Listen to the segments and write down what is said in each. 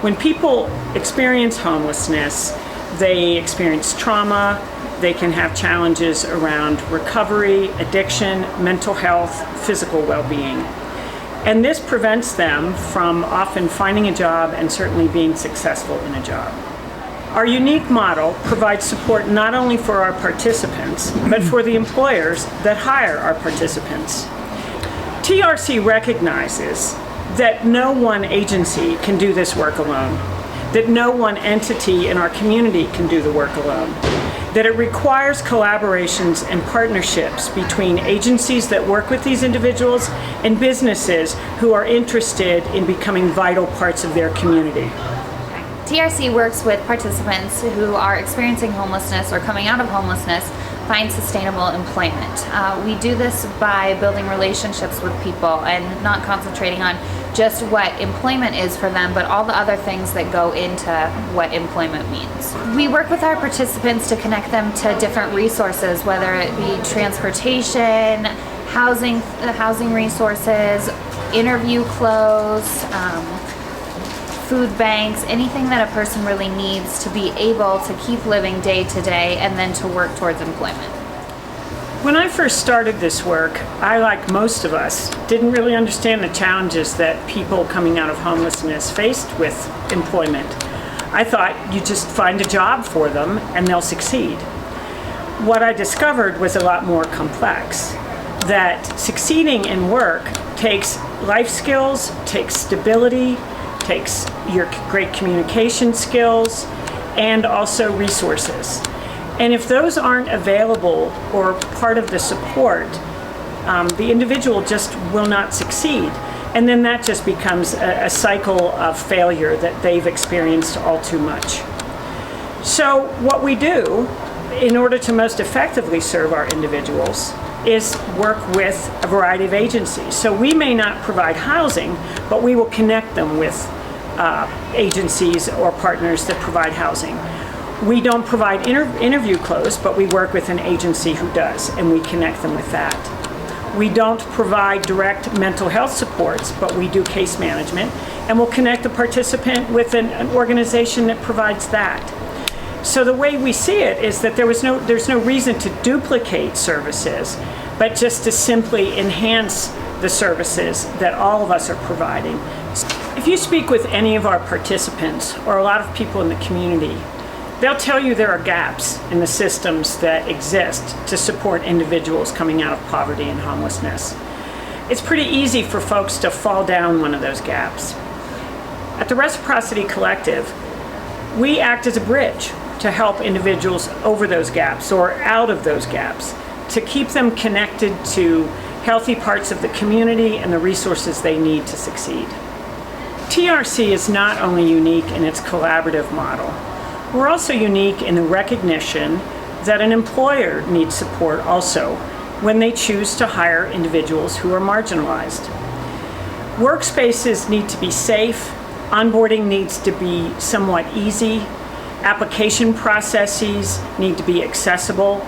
When people experience homelessness, they experience trauma, they can have challenges around recovery, addiction, mental health, physical well-being. And this prevents them from often finding a job and certainly being successful in a job. Our unique model provides support not only for our participants, but for the employers that hire our participants. TRC recognizes that no one agency can do this work alone, that no one entity in our community can do the work alone, that it requires collaborations and partnerships between agencies that work with these individuals and businesses who are interested in becoming vital parts of their community. TRC works with participants who are experiencing homelessness or coming out of homelessness find sustainable employment. We do this by building relationships with people and not concentrating on just what employment is for them, but all the other things that go into what employment means. We work with our participants to connect them to different resources, whether it be transportation, housing resources, interview clothes, food banks, anything that a person really needs to be able to keep living day to day and then to work towards employment. When I first started this work, I, like most of us, didn't really understand the challenges that people coming out of homelessness faced with employment. I thought you just find a job for them and they'll succeed. What I discovered was a lot more complex, that succeeding in work takes life skills, takes stability, takes your great communication skills, and also resources. And if those aren't available or part of the support, the individual just will not succeed. And then that just becomes a cycle of failure that they've experienced all too much. So what we do in order to most effectively serve our individuals is work with a variety of agencies. So we may not provide housing, but we will connect them with agencies or partners that provide housing. We don't provide interview clothes, but we work with an agency who does, and we connect them with that. We don't provide direct mental health supports, but we do case management, and we'll connect the participant with an organization that provides that. So the way we see it is that there's no reason to duplicate services, but just to simply enhance the services that all of us are providing. If you speak with any of our participants or a lot of people in the community, they'll tell you there are gaps in the systems that exist to support individuals coming out of poverty and homelessness. It's pretty easy for folks to fall down one of those gaps. At the Reciprocity Collective, we act as a bridge to help individuals over those gaps or out of those gaps, to keep them connected to healthy parts of the community and the resources they need to succeed. TRC is not only unique in its collaborative model, we're also unique in the recognition that an employer needs support also when they choose to hire individuals who are marginalized. Workspaces need to be safe, onboarding needs to be somewhat easy, application processes need to be accessible,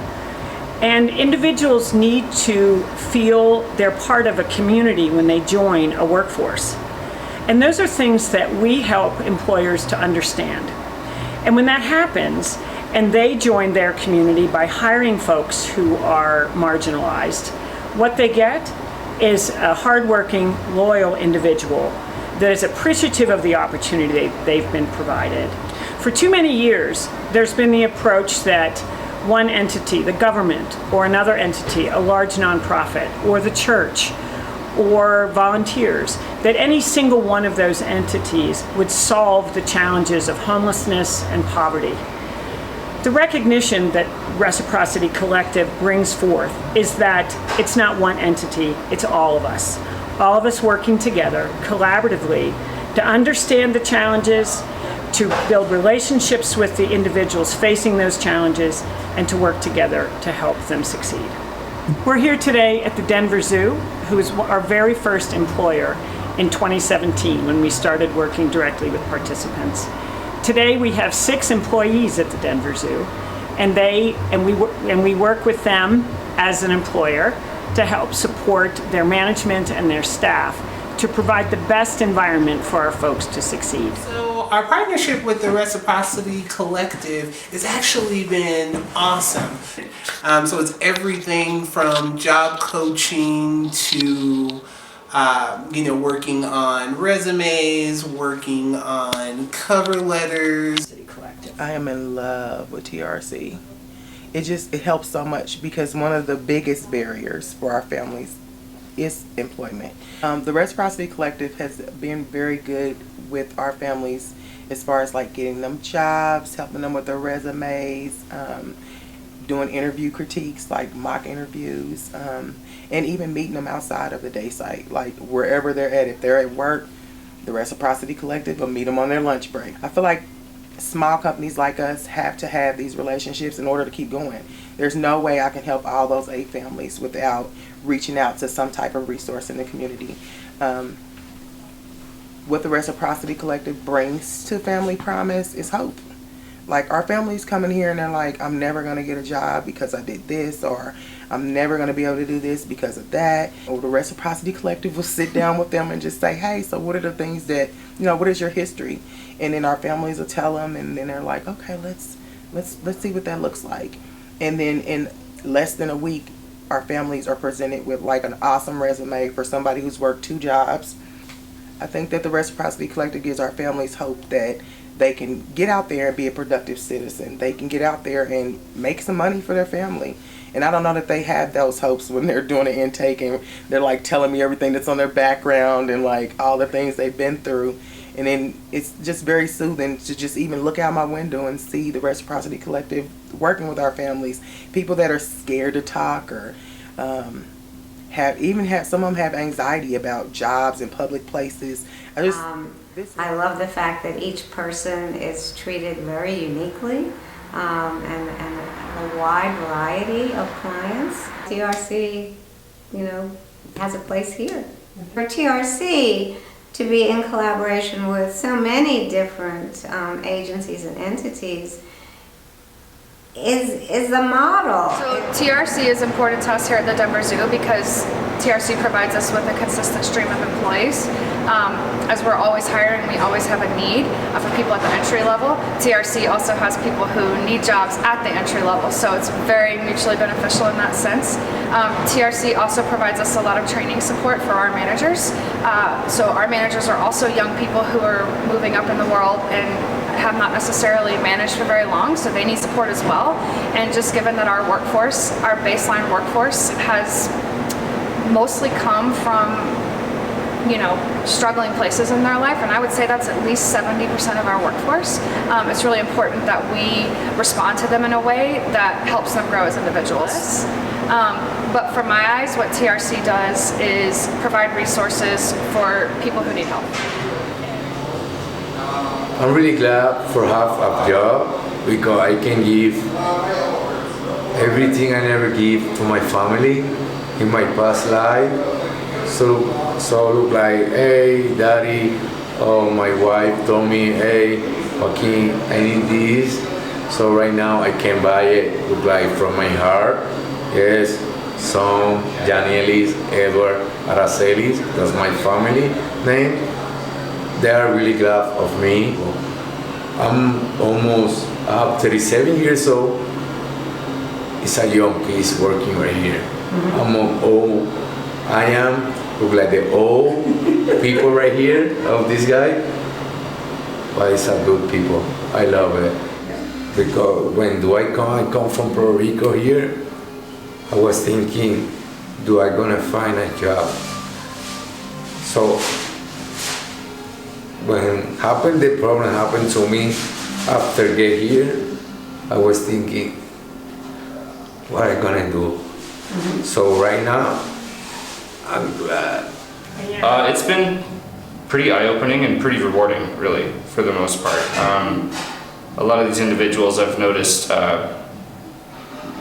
and individuals need to feel they're part of a community when they join a workforce. And those are things that we help employers to understand. And when that happens, and they join their community by hiring folks who are marginalized, what they get is a hardworking, loyal individual that is appreciative of the opportunity they've been provided. For too many years, there's been the approach that one entity, the government, or another entity, a large nonprofit, or the church, or volunteers, that any single one of those entities would solve the challenges of homelessness and poverty. The recognition that Reciprocity Collective brings forth is that it's not one entity, it's all of us working together collaboratively to understand the challenges, to build relationships with the individuals facing those challenges, and to work together to help them succeed. We're here today at the Denver Zoo, who is our very first employer in 2017 when we started working directly with participants. Today we have 6 employees at the Denver Zoo, and we work with them as an employer to help support their management and their staff to provide the best environment for our folks to succeed. So our partnership with the Reciprocity Collective has actually been awesome. So it's everything from job coaching to working on resumes, working on cover letters. I am in love with TRC. It helps so much because one of the biggest barriers for our families is employment. The Reciprocity Collective has been very good with our families as far as like getting them jobs, helping them with their resumes, doing interview critiques like mock interviews, and even meeting them outside of the day site, like wherever they're at. If they're at work, the Reciprocity Collective will meet them on their lunch break. I feel like small companies like us have to have these relationships in order to keep going. There's no way I can help all those 8 families without reaching out to some type of resource in the community. What the Reciprocity Collective brings to Family Promise is hope. Like, our families come in here and they're like, I'm never going to get a job because I did this, or I'm never going to be able to do this because of that. Or the Reciprocity Collective will sit down with them and just say, hey, so what are the things that, what is your history? And then our families will tell them, and then they're like, okay, let's see what that looks like. And then in less than a week, our families are presented with like an awesome resume for somebody who's worked 2 jobs. I think that the Reciprocity Collective gives our families hope that they can get out there and be a productive citizen. They can get out there and make some money for their family. And I don't know that they have those hopes when they're doing an intake and they're like telling me everything that's on their background and like all the things they've been through. And then it's just very soothing to just even look out my window and see the Reciprocity Collective working with our families. People that are scared to talk or some of them have anxiety about jobs in public places. I love the fact that each person is treated very uniquely and a wide variety of clients. TRC, has a place here. For TRC to be in collaboration with so many different agencies and entities is the model. So TRC is important to us here at the Denver Zoo because TRC provides us with a consistent stream of employees. As we're always hiring, we always have a need for people at the entry level. TRC also has people who need jobs at the entry level, so it's very mutually beneficial in that sense. TRC also provides us a lot of training support for our managers. So our managers are also young people who are moving up in the world and have not necessarily managed for very long, so they need support as well. And just given that our workforce, our baseline workforce, has mostly come from struggling places in their life, and I would say that's at least 70% of our workforce. It's really important that we respond to them in a way that helps them grow as individuals. But from my eyes, what TRC does is provide resources for people who need help. I'm really glad for have a job because I can give everything I never give to my family in my past life. So look like, hey, daddy, or my wife told me, hey, Joaquin, I need this. So right now I can buy it, look like from my heart. Yes, son, Janielis, Edward, Aracelis, that's my family name. They are really glad of me. I'm almost 37 years old. It's a young kid working right here. I'm old. I am look like the old people right here of this guy, but it's a good people. I love it because when I come from Puerto Rico here. I was thinking, do I gonna find a job? So when the problem happened to me after get here, I was thinking, what I gonna do? So right now, I'm glad. It's been pretty eye-opening and pretty rewarding, really, for the most part. A lot of these individuals I've noticed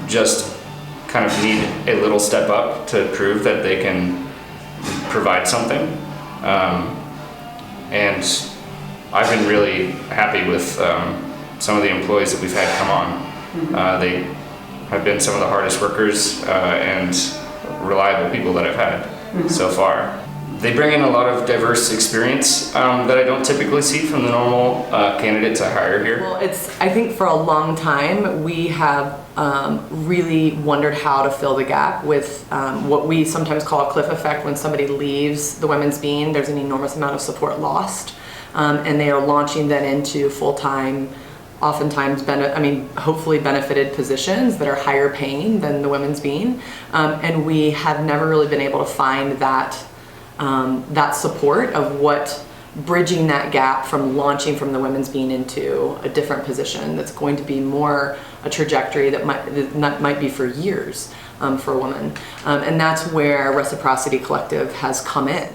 just kind of need a little step up to prove that they can provide something. And I've been really happy with some of the employees that we've had come on. They have been some of the hardest workers and reliable people that I've had so far. They bring in a lot of diverse experience that I don't typically see from the normal candidates I hire here. Well, I think for a long time we have really wondered how to fill the gap with what we sometimes call a cliff effect. When somebody leaves the Women's Bean, there's an enormous amount of support lost, and they are launching then into full-time, oftentimes hopefully benefited positions that are higher paying than the Women's Bean, and we have never really been able to find that support of what bridging that gap from launching from the Women's Bean into a different position that's going to be more a trajectory that might be for years for a woman. And that's where Reciprocity Collective has come in.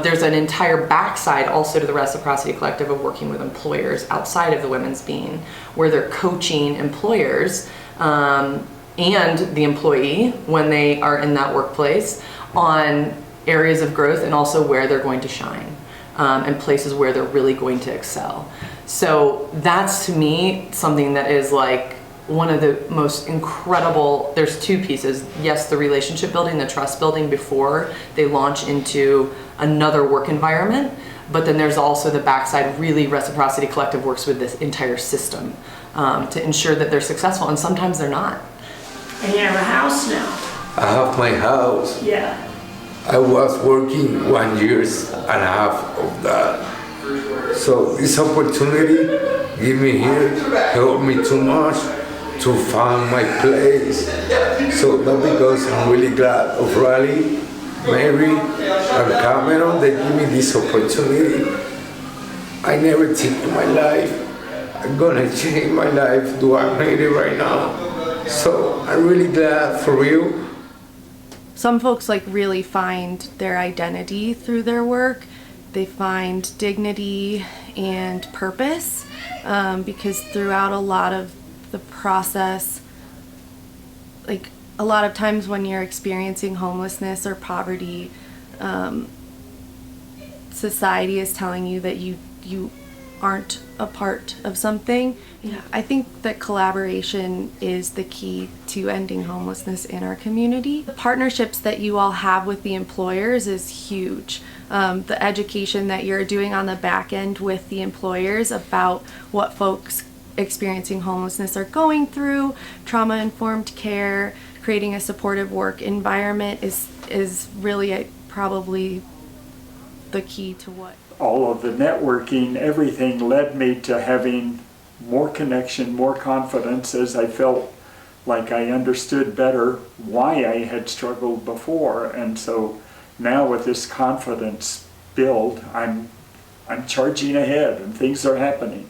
There's an entire backside also to the Reciprocity Collective of working with employers outside of the Women's Bean, where they're coaching employers and the employee when they are in that workplace on areas of growth and also where they're going to shine and places where they're really going to excel. So that's, to me, something that is like one of the most incredible. There's two pieces. Yes, the relationship building, the trust building before they launch into another work environment, but then there's also the backside. Really, Reciprocity Collective works with this entire system to ensure that they're successful, and sometimes they're not. And you have a house now. I have my house. Yeah. I was working 1 year and a half of that. So this opportunity give me here, helped me too much to find my place. So that's because I'm really glad of Riley, Mary, and Cameron. They give me this opportunity. I never think in my life I'm gonna change my life. Do I made it right now? So I'm really glad for real. Some folks really find their identity through their work. They find dignity and purpose because throughout a lot of the process, a lot of times when you're experiencing homelessness or poverty, society is telling you that you aren't a part of something. Yeah, I think that collaboration is the key to ending homelessness in our community. The partnerships that you all have with the employers is huge. The education that you're doing on the back end with the employers about what folks experiencing homelessness are going through, trauma-informed care, creating a supportive work environment is really probably the key to what. All of the networking, everything led me to having more connection, more confidence, as I felt like I understood better why I had struggled before. And so now with this confidence build, I'm charging ahead and things are happening.